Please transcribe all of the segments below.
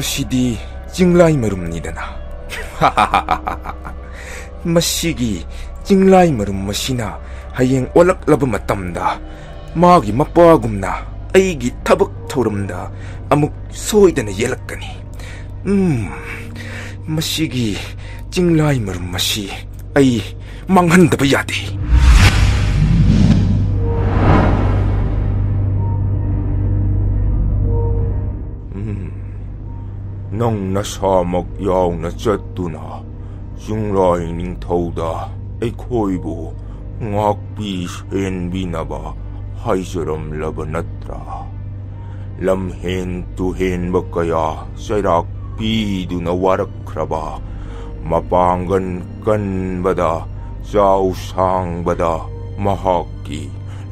मसिदी चिंगलाई मरुमनिदना मसिगी चिंगलाई मरुम मसिना हयेंग ओलक्लब मतमदा मागी मपागुमना अईगी थबक थौरमदा अमुक सोइदना येलक्कनी मसिगी चिंगलाई मरुम मसी अई मांगहंदबा यादे नंग नसामक यावना चत्तुना चिंगलाई निंथौदा अैखोइबु ngakpi senbinaba haizaromlaba natra lamhen tuhen bakaya sairak piduna warakraba mapangan kanbada sausang-bada mahaki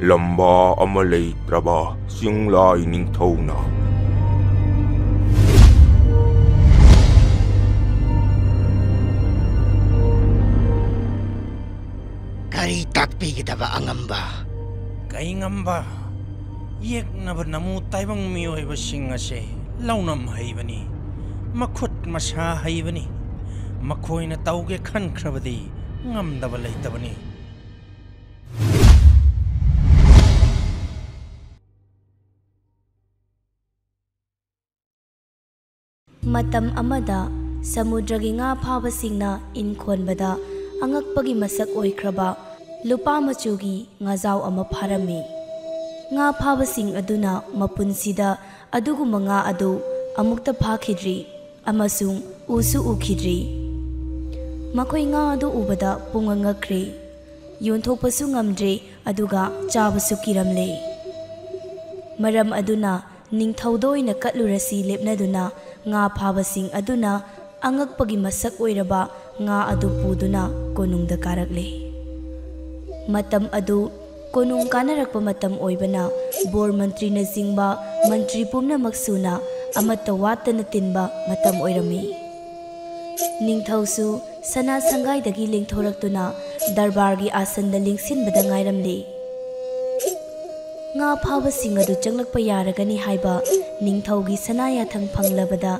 lamba amalaytraba singlay ningthawna Kari takpigidaba angamba. Kay ngamba, yek na ba namutay bang miyoy ba singase, launam haybani, makut masha haybani, makoy na tauge kan krabadi, ngam dabalay tabani. Matam amada, samudragi nga phabasingna inkhonbada, angakpagi masak oikraba lupa machugi ngazaw ama pharami nga phabasing aduna mapunsida aduguma nga adu amukta phakhidri amasung usu ukhidri makoi nga adu ubada pungangakri yonthokpasu ngamdre aduga chabasu kiramle maram aduna ningthaudoina katlurasi lepnaduna nga phabasing aduna angakpagi masak oiraba nga adu puduna konungda karakle matam adu konung kanarakpa matam oibana bor mantri na jingba mantri pumna maksuna amata watana tinba matam oirami ningthausu sana sangai dagi lingthoraktuna darbargi asanda lingsinbada ngairamle nga phaba sing adu changlakpa yaragani haiba ningthaugi sana yathang phanglabada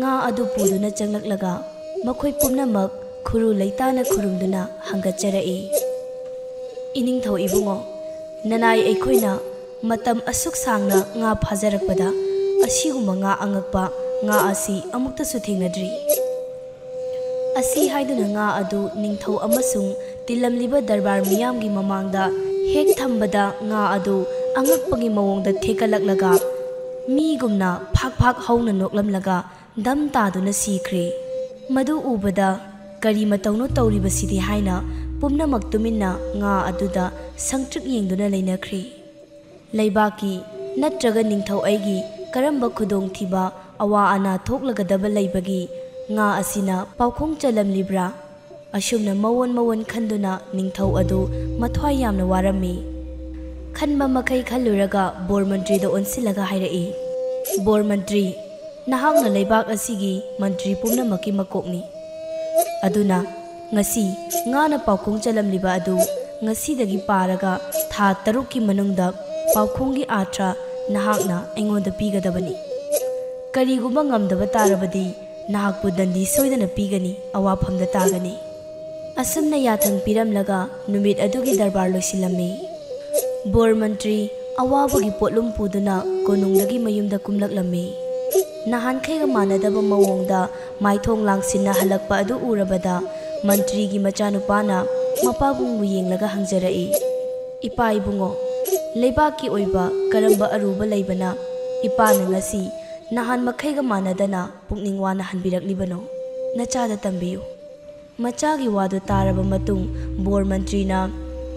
nga adu puduna changlaklaga makhoi pumnamak khuru leitana khurumduna hangacharai iningthau ibungo nanai aikhoina matam asuk sangna nga phajarakpada asiguma nga angakpa nga asi amukta su thengnadri asi haiduna nga adu ningthau amasung tilamliba darbar miyamgi mamangda hek thambada nga adu angakpagi mawongda thekalaklaga migumna phak phak hauna noklamlaga dam taduna sikhre madu ubada kari matauno tauribasidi haina pumnamak tuminna nga aduda sangtrik yengduna leinakhri leibaki natraga ningthau aigi karamba khudong thiba awa ana thoklagadaba leibagi nga asina paukhong chalamlibra asumna mawon khanduna ningthau adu mathwai yamna warami khanba makai khalluraga bor mantri da onsilaga hairai bor mantri nahakna leibak asigi mantri pumnamaki makokni aduna ngasi ngana paukhong chalamliba adu ngasi dagi paraga tha tarukki manungda paukhonggi atra nahakna engonda pigadabani kariguma ngamdaba tarabadi nahakpu dandi soidana pigani awaphamda tagani asumna yathang piramlaga numit adugi darbar loisilami bor mantri awabagi potlum puduna konungdagi mayumda kumlaklami nahan khaiga manadaba mawongda maithong langsinna halakpa adu urabada mantri gi machanupana mapabungu yenglaga hangjarai ipa ibungo leibaki oiba karamba aruba leibana ipana ngasi nahan makhaiga manadana pukning wana hanbiraklibano nachada tambiyu machagi wadu taraba matung bor mantrina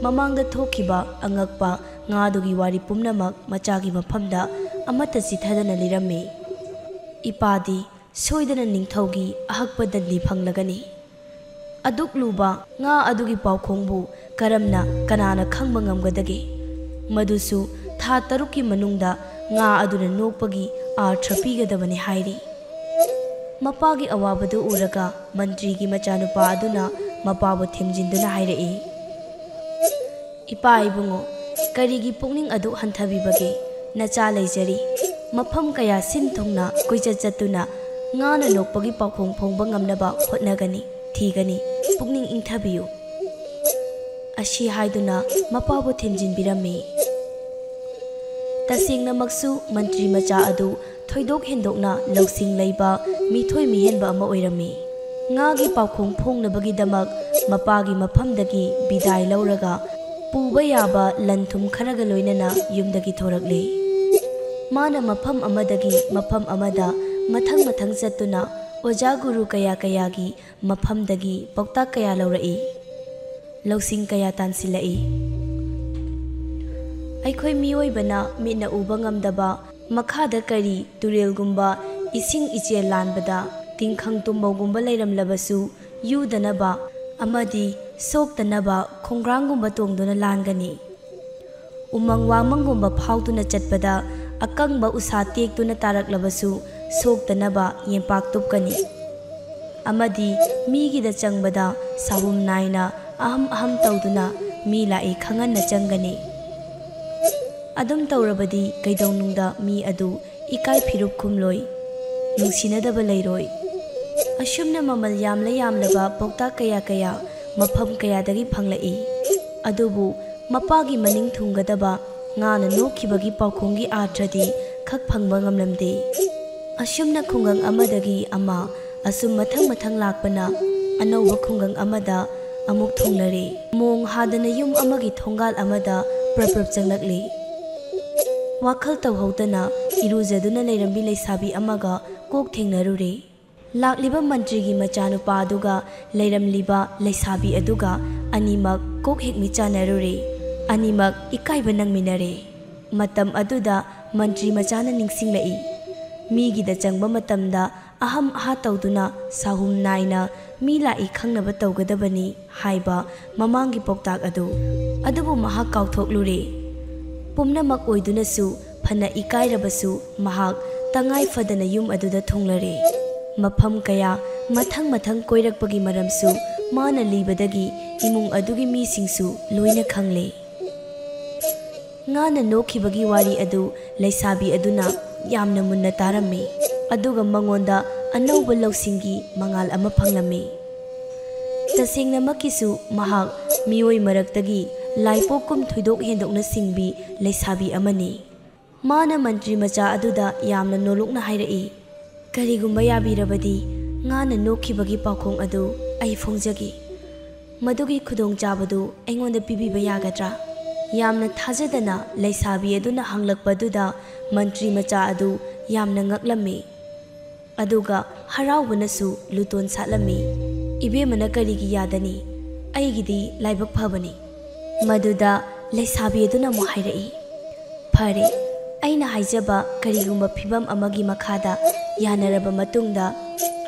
mamangda thokhiba angakpa ngadugi wari pumnamak machagi maphamda amata sithadana lirame ipadi soidana ningthaugi ahakpa dandi phanglagani aduk luba nga adugi paukhongbu karamna kanana khangba ngamgadage madusu tha tarukki manungda nga aduna nokpagi artha pigadabani hairi mapagi awabadu uraga mantrigi machanupa aduna mapabu themjinduna hairai ipa ibungo karigi pukning adu hanthabibage nacha leijari mafam kaya sin thongna koicha chatuna ngana nokpagi pakhong phongba ngamnaba hotnagani thigani pukning ingthabiyu ashi haiduna mapabu thimjinbirami tasingna maksu mantri macha adu thoidok hendokna loksing leiba mithoi mihenba ama oirami ngagi pakhong phongnabagi damak mapagi maphamdagi bidai lauraga puba yaba lanthum kharaga loinana yumdagi thorakle mana mapham amadagi mapham amada mathang mathang chattuna oja guru kaya kayagi maphamdagi paukta kaya laurai loksing kaya tansilai aikhoi mioi bana mina uba ngamdaba makhada kari turel gumba ising iche lanbada tingkhang tumbau gumba leiram labasu yudanaba amadi soktanaba khongrang gumba tongduna langani umang wamang gumba phautuna chatpada akangba usa tektuna tarak labasu soktanaba yempak tupkani amadi migi da changbada sahum naina aham tawduna mi lai khangan na changani adum tawrabadi kaidawnungda mi adu ikai phirup khumloi nungsinadaba leiroi ashumna mamal yamlaba paukta kaya kaya mapham kaya dagi phanglai adubu mapagi maning thungadaba ngana nokhibagi paukhongi atradi khak phangba ngamlamde ashumna khungang amadagi ama asum mathang mathang lakpana anauba khungang amada amuk thunglare mong hadana yum amagi thongal amada praprap changlakli wakhal tawhautana irujaduna leirambi leisabi amaga kok thengnarure lakliba mantrigi machanupa aduga leiramliba leisabi aduga animak kok hekmi chanarure animak ikaiba nangminare matam aduda mantri machana ningsinglai migi da changba matamda aham aha tawduna sahum naina mi lai khangnaba tawgadabani haiba mamangi poktak adubu mahak kauthoklure pumnamak oiduna-su phana ikairabasu mahak tangai fadana yum aduda thunglare mapham kaya mathang mathang koirakpagi maramsu mana libadagi imung adugi mi singsu loina khangle ngana nokhibagi wari adu leisabi aduna yamna munna tarami aduga mangonda anauba lawsingi mangal ama phanglami tasengna makisu mahak mioi maraktagi laipokum thuidok hendokna singbi leisabi amani mana mantri macha aduda yamna nolokna hairai karigumba yabirabadi ngana nokhibagi pakhong adu ai phongjagi madugi khudong chabadu aingonda pibiba yagadra yamna thajadana leisabi aduna hanglakpaduda mantri macha adu yamna ngaklami aduga harawbanasu luton satlami ibe mana karigi yadani aigidi laibak phabani maduda leisabi aduna mo hairai phare aina haijaba karigumba phibam amagi makhada yanaraba matungda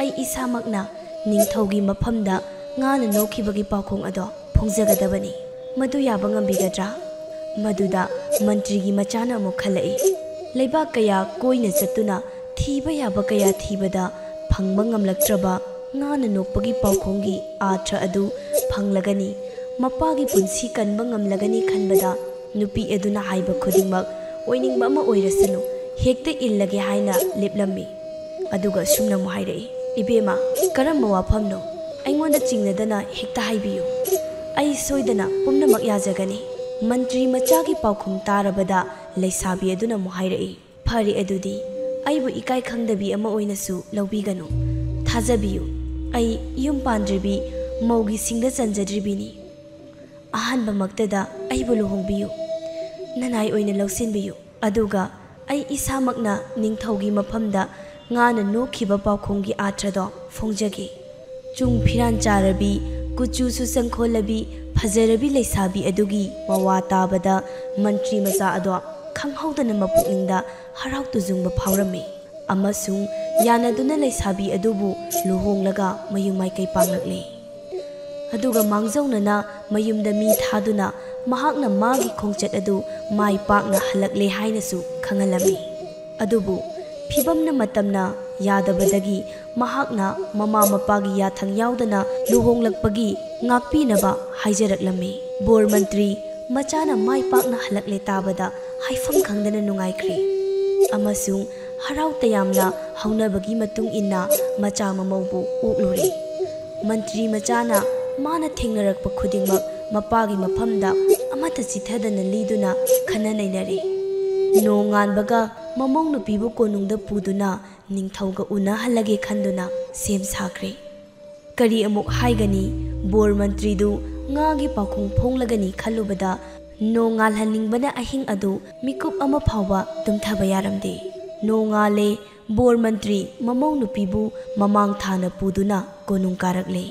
ai isamakna ningthaugi maphamda ngana nokhibagi pakhong ado phongjagadabani madu yaba ngambigadra maduda mantrigi machana mo khalai leiba kaya koina chatuna thiba yaba kaya thibada phangba ngamlaktraba ngana nokpagi paukhongi athra adu phanglagani mapagi punsi kanba ngamlagani khanbada nupi eduna haiba khudingmak oiningba ama oirasanu hekte illage haina leplammi aduga sumna mo hairai ibema karamba wafamno aingonda chingnadana hekta haibiyu ai soidana pumnamak yajagani mantri machagi paukhum tarabada leisabi aduna mo hairai phari adudi aibu ikai khangdabi ama oinasu lawbiganu thajabiyu ai yum pandribi maugi singda chanjadribini ahanba maktada aibu luhongbiyu nanai oina lawsinbiyu aduga ai isamakna ningthaugi maphamda ngana nokhiba paukhongi atrado phongjagi chung phiran charabi kuchu su sangkholabi phajarabi leisabi adugi mawa tabada mantri macha ado khanghaudana mapukningda harau tujungba phawrami amasung yanaduna leisabi adubu luhonglaga mayumai kai panglakle aduga mangjawnana mayumda mi thaduna mahakna magi khongchat adu mai pakna halakle hainasu khangalami adubu phibamna matamna yadabadagi mahakna mama mapagi yathang yaudana luhonglakpagi ngakpinaba haijaraklami bor mantri machana mai pakna halakle tabada haifam khangdana nungaikri amasung haraw tayamna haunabagi matung inna macha mamaubu ukluri. Mantri machana mana thengnarakpa khudingmak mapagi mafamda amata chithadana liduna khana nainare. Nonganbaga mamau nupibu konungda puduna ningthauga una halage khanduna sem sakre. Kari amuk haigani bor mantri du ngagi pakhung phonglagani khalubada nongal haningbana ahing adu mikup ama phawba tumthaba yaramde. Nongale bor mantri mamau nupibu mamang thana puduna konung karakle.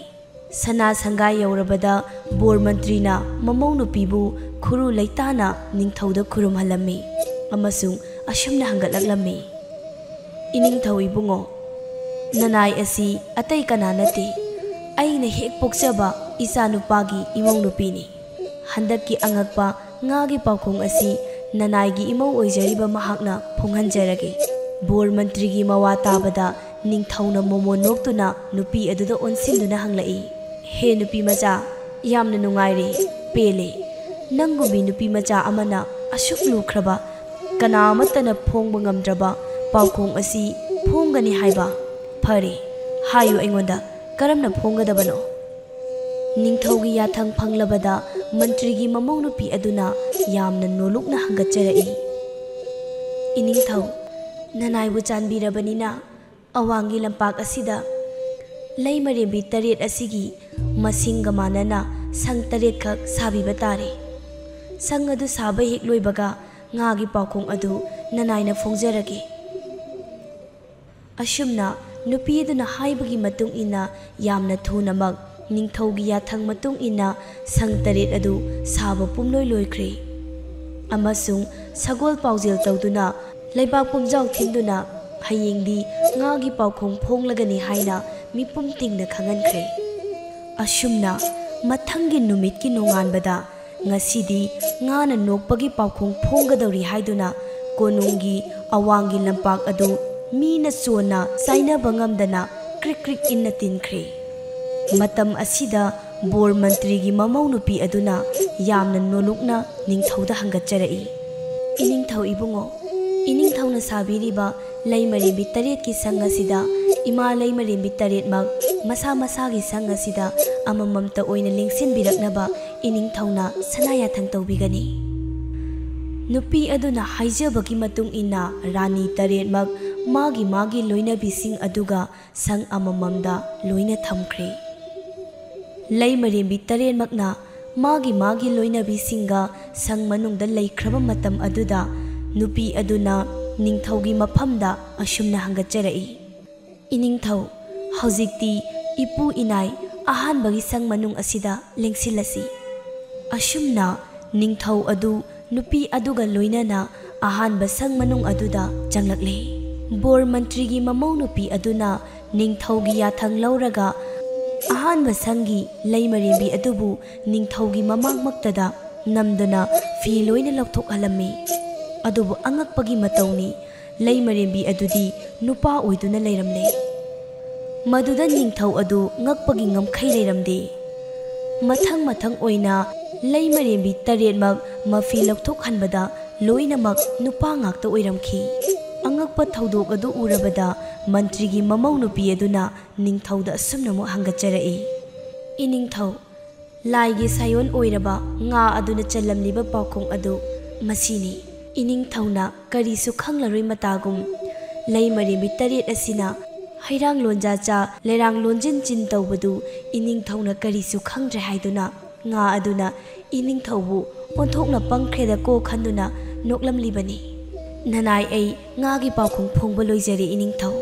Sana sangai yaurabada bor mantri na mamau nupibu khuru leitana ningthauda khurum halami amasung asumna hangatlaklammi. Iningthau ibungo nanai asi atai kana nate aina hek pokchaba isa nupagi imong nupini. Handaki angakpa ngagi pakhung asi nanai gi imau oijariba mahakna phonghanjarage. Bor mantri gi mawa tabada ningthauna momo noktuna nupi aduda onsinduna hanglai. He nupi macha yamna nungaire pele nanggubi nupi macha amana asuk lukhraba kanamatana phongba ngamdraba pakhung asi phonggani haiba phare hayu aingonda karamna phonggadabano. Ningthaugi yathang phanglabada mantrigi mamau nupi aduna yamna nolukna hangatcharai. Iningthau nanaibu chanbirabanina awangi lampak asida leimarebi taret asigi masingga manana sang taret khak sabiba tare. Sang adu saba hek loibaga ngagi pakhung adu nanaina phongjarage. Asumna nupi aduna haibagi matung ina yamna thunamak ningthaugi yathang matung ina sang taret adu saba pumloi loikhre. Amasung sagol paujel tawduna leibak pumjau thinduna hayengdi ngagi pakhung phonglagani haina mipum tingna khangankhre. Asumna mathangi numitki nonganbada ngasidi ngana nokpagi pakhung phonggadori haiduna konungi awangi lampak adu mina sona saina bangamdana krik krik inna tinkhre. Matam asida bor mantri gi mamau nupi aduna yamna nolukna ningthauda hangatcharai. Iningthau ibungo iningthauna sabiriba leimarebi taret ki sanga sida ima leimarebi taret mak masa masa gi sanga sida amamamta oina lengsin biraknaba iningthauna sanaya thang tawbigani. Nupi aduna haijabagi matung ina rani taret mak magi loinabi sing aduga sang amamamda loina thamkhre. Leimarebi taret makna magi loinabi singa sang manungda leikraba matam aduda nupi aduna ningthaugi mafamda asumna hangatcharai. Iningthau haujikti ipu inai ahanbagi sang manung asida lengsilasi. Asumna ningthau adu nupi aduga loinana ahanba sang manung aduda changlakle. Bor mantrigi mamau nupi aduna ningthaugi yathang lauraga ahanba sangi leimarebi adubu ningthaugi mamangmaktada namdana fi loina lokthok halami. Adubu angakpagi matawni leimarebi adudi nupa oiduna leiramle. Maduda ningthau adu ngakpagi ngamkhai leiramde. Mathang oina leimarebi taretmak mafi lokthok hanbada loinamak nupa ngakta oiramkhi. Angakpa thaudok adu urabada mantrigi mamau nupi aduna ningthauda asumnamo hangatcharai. Iningthau laigi sayon oiraba nga aduna chalamliba pakhung adu masini. Iningthauna karisu khanglaroi matagum leimarebi taret asina hairang lonja cha lerang lonjin chin tawbadu iningthauna karisu khangdre haiduna nga aduna iningthaubu onthokna pangkhreda ko khanduna noklamlibani. Nanai ai ngagi pakhung phongba loijare iningthau.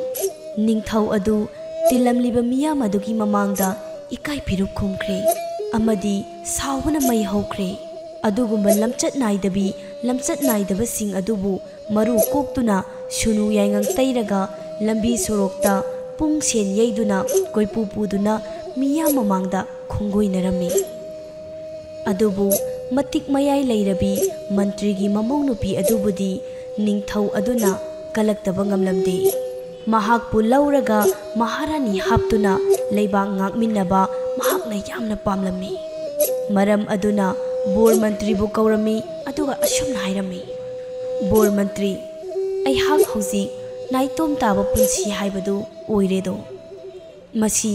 Ningthau adu tilamliba miyam adugi mamangda ikai phirup khumkhre amadi saubana mai hokre. Adugumba lamchat naidaba sing adubu maru koktuna shunu yaingang tairaga lambi sorokta pung sen yaiduna koipu puduna miya mamangda khongoinarami. Adubu matik mayai leirabi mantrigi mamau nupi adubudi ningthau aduna kalaktaba ngamlamde. Mahakpu lauraga maharani haptuna leibang ngakminnaba mahakna yamna pamlami. Maram aduna bor mantri bu kaurami aduga asumna hairami. Bor mantri ai hak hauji नाइतोम ताब पुंसी हाइबदु ओइरेदो मसी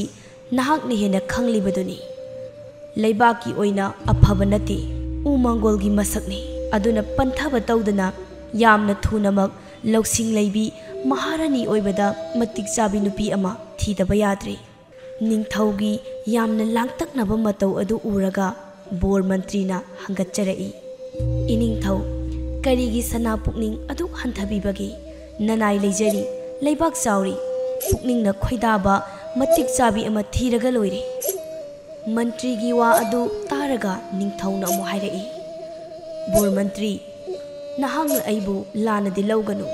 नहाकने हेना खंगलिबदुनी लैबाकी ओइना अफब नते उमंगोलगी मसकनी अदुना पंथब तौदना यामना थुनमक लौसिंग लैबी महारानी ओइबदा मतिक चाबी नुपी अमा थीदबा याद्रे निंगथौगी यामना लांगतकनबा मतौ अदु उरगा bore मंत्रीना हंगचरई इनिंगथौ करीगी सना पुकनिंग अदु हंथबीबगी ननाई लेजरी लैबाक चाउरी पुकनिंग न खोइदाबा मतिक चाबी अमा थीरगा लोइरे मंत्री की वा अदु तारगा निंगथौना अमु हाइरई बोर मंत्री नहांग अइबु लानदि लौगनु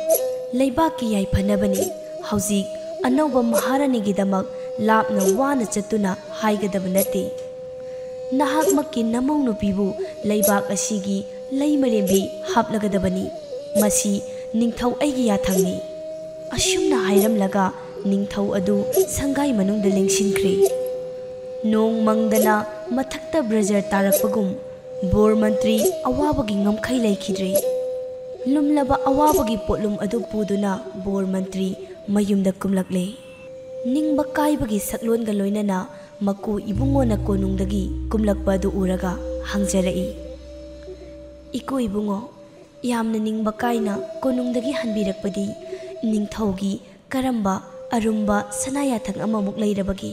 लैबाकी याइफनबनी हौजिक अनौबा महारानी गिदमक लापना वाना चतुना हाइगदब नते नहाक मक्की नमौ नुपीबु लैबाक असिगी लैमरेबी हापलगदबनी मसी निंगथौ अइगी याथंगनी असुमना हाइरमलगा निंगथौ अदु संगाई मनुंग लेंसिनख्रे नोंग मंगदना मथक्ता ब्रजर तारकपगुम बोर मंत्री अवाबगी ngमखै लैखिद्रे लुमलबा अवाबगी पोटलुम अदु पुदुना बोर मंत्री मयुमदा कुमलकले निंगबा काइबगी सकलोनगा लोइनना मकु इबुंगोना कोनुंगदगी कुमलकपा अदु उरगा हंगजरई इको इबुंगो यामना निंगबा काइना कोनुंगदगी हनबिरकपदी निंगथौगी करंबा अरुंबा सनायाथंग अममुक लैरबगी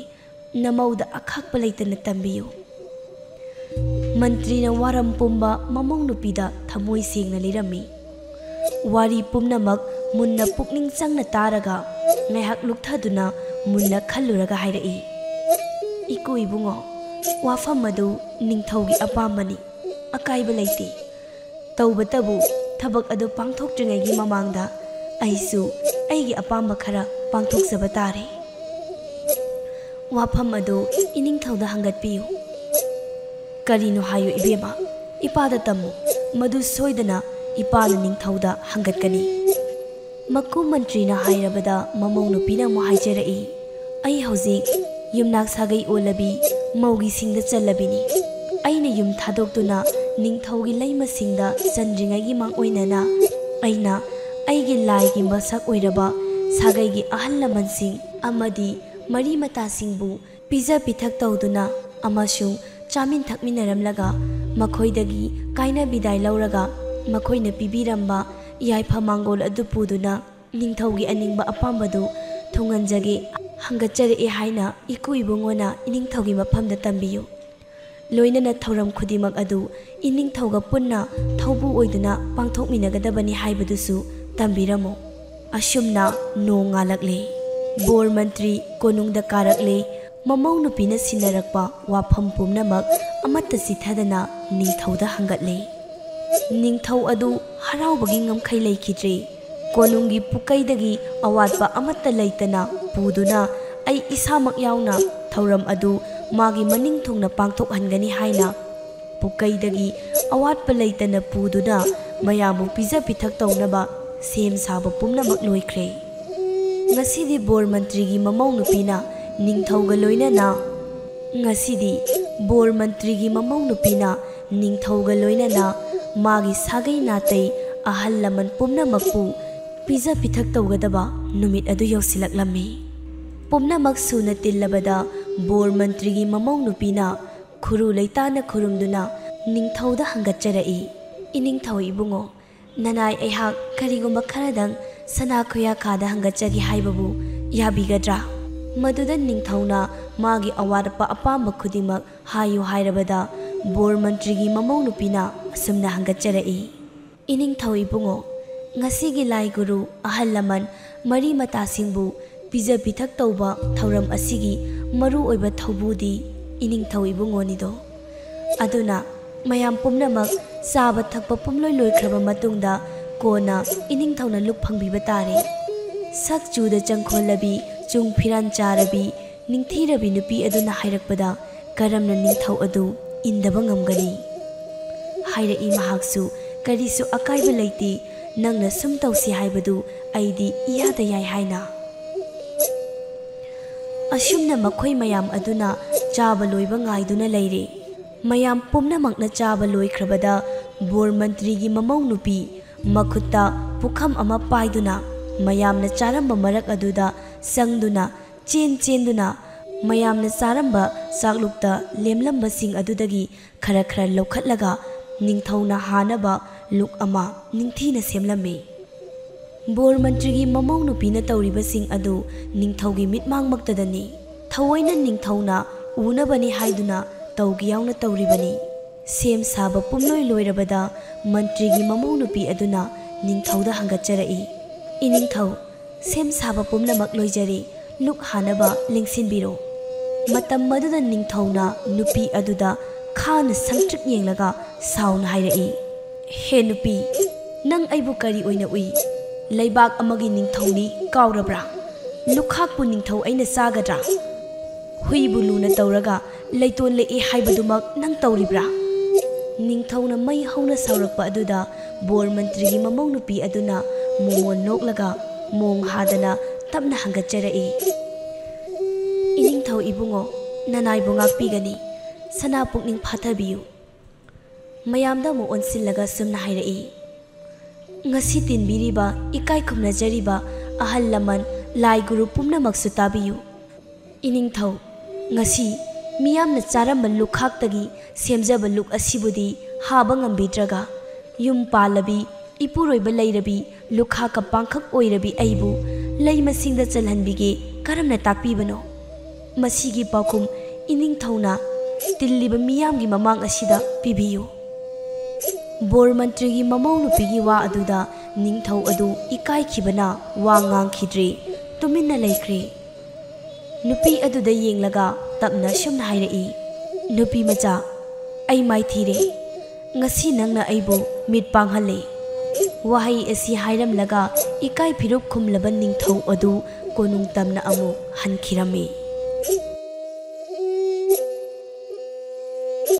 नमौदा अखाकपा लैतना तंबियो मंत्री वारम पुंबा ममौ नुपीदा थमोई सेंगना लिरमी वारी पुमनमक Munna पुकनिंग चंगना तारगा ngayhak lukthaduna munna khalluraga hairei iku ibungo wafam madu ningthaugi apambani akaiba leite tawbatabu thabak adu pangthoktringagi mamangda aisu aigi apamba khara pangthok sabatare wafam adu iningthauda hangatpiyu karino hayu ibema ipada tamu madu soidana ipana ningthauda hangatkani मकु मंत्री ना हाइरबदा ममौ नुपीना मु हाइजरई आई हौजिक युमनाक सागै ओलबी मौगी सिंगदा चलबिनी आइना yum थादोक्तुना निंगथौगी lemma सिंगदा चंद्रिंगैगी मांग ओइनाना आइना आइगी लाइगी मसक ओइरबा सागैगी अहल लमनसिंग अमदी मरी मता सिंगबु पिजा पिथक तौदुना अमसु चामिन थकमिनरमलगा मखोइदगी काइना बिदाय लौरगा मखोइना पिबिरंबा याइफा मांगोल अदु पुदुना निंगथौगी अनिंगबा अपाम्बदु थोंगनजगे हंगचरे हाइना इकु इबुंगोना इनिंगथौगी मफमदा तंबियु लोइनना थौरम खुदिमक अदु इनिंगथौगा पुन्ना थौबु ओइदुना पांथोकमिनगदबनी हाइबदुसु तंबिरमो असुमना नोंगालकले बोर मंत्री कोनुंगदा कारकले ममौ नुपीना सिनरकपा वाफम पुमनमक अमत्ता सिथादना निंगथौदा हंगतले निंगथौ अदु हराउबगी ngमखै लैखिद्रे कोनुंगी पुकैदगी अवातपा अमत्ता लैतना पुदुना ऐ इसामक याउना थौरम अदु मागी मनिंग थोंगना पांथोकहनगनी हाइना पुकैदगी अवातपा लैतना पुदुना मयामु पिजा पिथक तौनबा सेम साबा पुमनमक लोइख्रे ngasiदी बोर मंत्रीगी ममौ नुपीना निंगथौगा लोइनना ngasiदी बोर मंत्रीगी ममौ नुपीना निंगथौगा लोइनना मागी सागै नातै अहल लमन पुमनमकपु पिजा पिथक तौगदबा नुमित अदु यौसिलकलम्मी पुमनमक सुना तिल्लबदा बोर मंत्रीगी ममौ नुपीना खुरु लैताना खुरुमदुना निंगथौदा हंगचरई इनिंगथौ इबुंगो ननाय ऐहाक करिगुम्बा खरदंग सना खुया खादा हंगचगी हाइबबु याबिगद्रा मदुदा निंगथौना मागी अवारपा अपाम्ब खुदिमक Hayu हाइरबदा bore मंत्रीगी ममौ नुपीना असुमना हंगचरई इनिंगथौ Ibungo ngasiगी lai guru ahal laman mari mata singbu pija pithak tauba thauram asigi maru oiba thobudi iningthau ibungoni do aduna mayam pumnamak saba thakpa pumloi loikraba matungda kona iningthauna luk phangbiba tare sak chuda changkholabi chung phiran charabi ningthirabi nupi aduna hairakpada karamna ningthau adu indaba ngamgani haira I mahaksu karisu akaiba leiti nangna sum tausi haibadu aidi iyada yai haina asumna makhoi mayam aduna chaba loiba ngaiduna leire mayam pumnamakna chaba loikhrabada bor mantri gi mamau nupi makhutta pukham ama paiduna mayamna charamba marak aduda sangduna chen-chenduna mayamna charamba chaklukta lemlamba sing adudagi khara lokhatlaga ningthauna hanaba luk ama ningthina semlame. Bor mantrigi mamau nupina tawriba sing adu ningthaugi mitmangmaktadani thawaina ningthauna unabani haiduna tawgi yauna tawribani. Sem saba pumloi loirabada mantrigi mamau nupi aduna ningthauda hangatcharai. Iningthau sem saba pumnamak loijari luk hanaba lengsinbiro. Matam maduda ningthauna nupi aduda khana sangtrik yenglaga sauna hairai. He nupi nang aibu kari oina ui leibak amagi ningthauni kaurabra lukhakpu ningthau aina sagadra huibu luna tawraga leiton lei haibadumak nang tawribra. Ningthauna mai hauna saurakpa aduda bor mantrigi mamau nupi aduna momon noklaga mong hadana tapna hangatcharai. Iningthau ibungo nanaibu ngakpigani sana pukning phathabiyu. Mayamda mo onsillaga sumna hairai. Ngasi tinbiriba ikai khumnajariba ahal laman lai guru pumnamaksu tabiyu. Iningthau ngasi miyamna charamba lukhaktagi semjaba luk asibudi haba ngambidraga yum palabi ipuroiba leirabi lukhaka pangkhak oirabi aibu leimasingda chalhanbige karamna takpibano. Masigi pakum iningthauna tilliba miyamgi mamang asida pibiyu. Bor mantrigi mamau nupigi wa aduda ningthau adu ikai khibana wa ngangkhidri tuminna leikri. Nupi aduda yenglaga tapna shumna hairai. Nupi macha ai mai thire ngasi nangna aibu mit panghalle. Wahai asi hairamlaga ikai phirup khumlaban ningthau adu konung tamna amu hankhirami.